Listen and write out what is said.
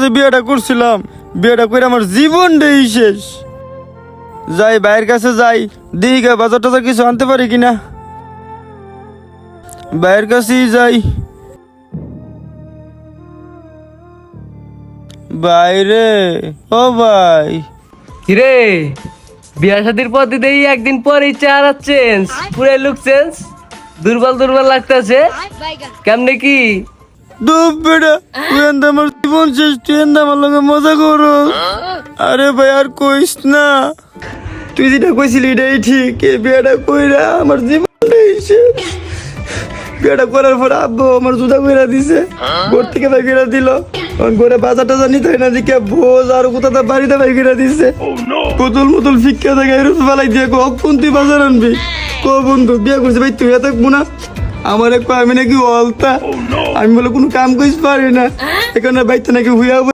যে বিয়েটা করছিলাম, বিয়েটা করে আমার জীবনটাই শেষ। যাই ভাইয়ের কাছে যাই, দিঘা বাজার টাজার কিছু আনতে পারি কিনা। ভাইয়ের কাছেই যাই। বাইরে ও ভাই, কিরে বিয়া শাদির পর দিতেই একদিন পরেই চেহারা চেঞ্জ, পুরো লুক চেঞ্জ, দুর্বল দুর্বল লাগতেছে। কেমনে কি? দুপ বেটা, তুই এনতে আমার জীবন শেষ, তুই এনতে আমার লগে মজা করো। আরে ভাই আর কইস না, তুই যেটা কইছিলি এটাই ঠিক। এই বিয়েটা কইরা আমার জীবনটাই শেষ। বিয়েটা করার পর আব্বু আমার জুতা কইরা দিছে, ঘর থেকে বাই কইরা দিল। ঘরে বাজার টাজার নিতে হয় না দিকে ভোজ আর কোথাতে বাড়িতে বাই কইরা দিছে। পুতুল মুতুল ফিক্কা থেকে এরুস ফালাই দিয়ে কখন তুই বাজার আনবি? কো বন্ধু বিয়ে করছি ভাই, তুই এত না আমার এক আমি নাকি অলতা, আমি বলে কোনো কাম করিস পারি না, এখানে বাইতে নাকি হুইয়া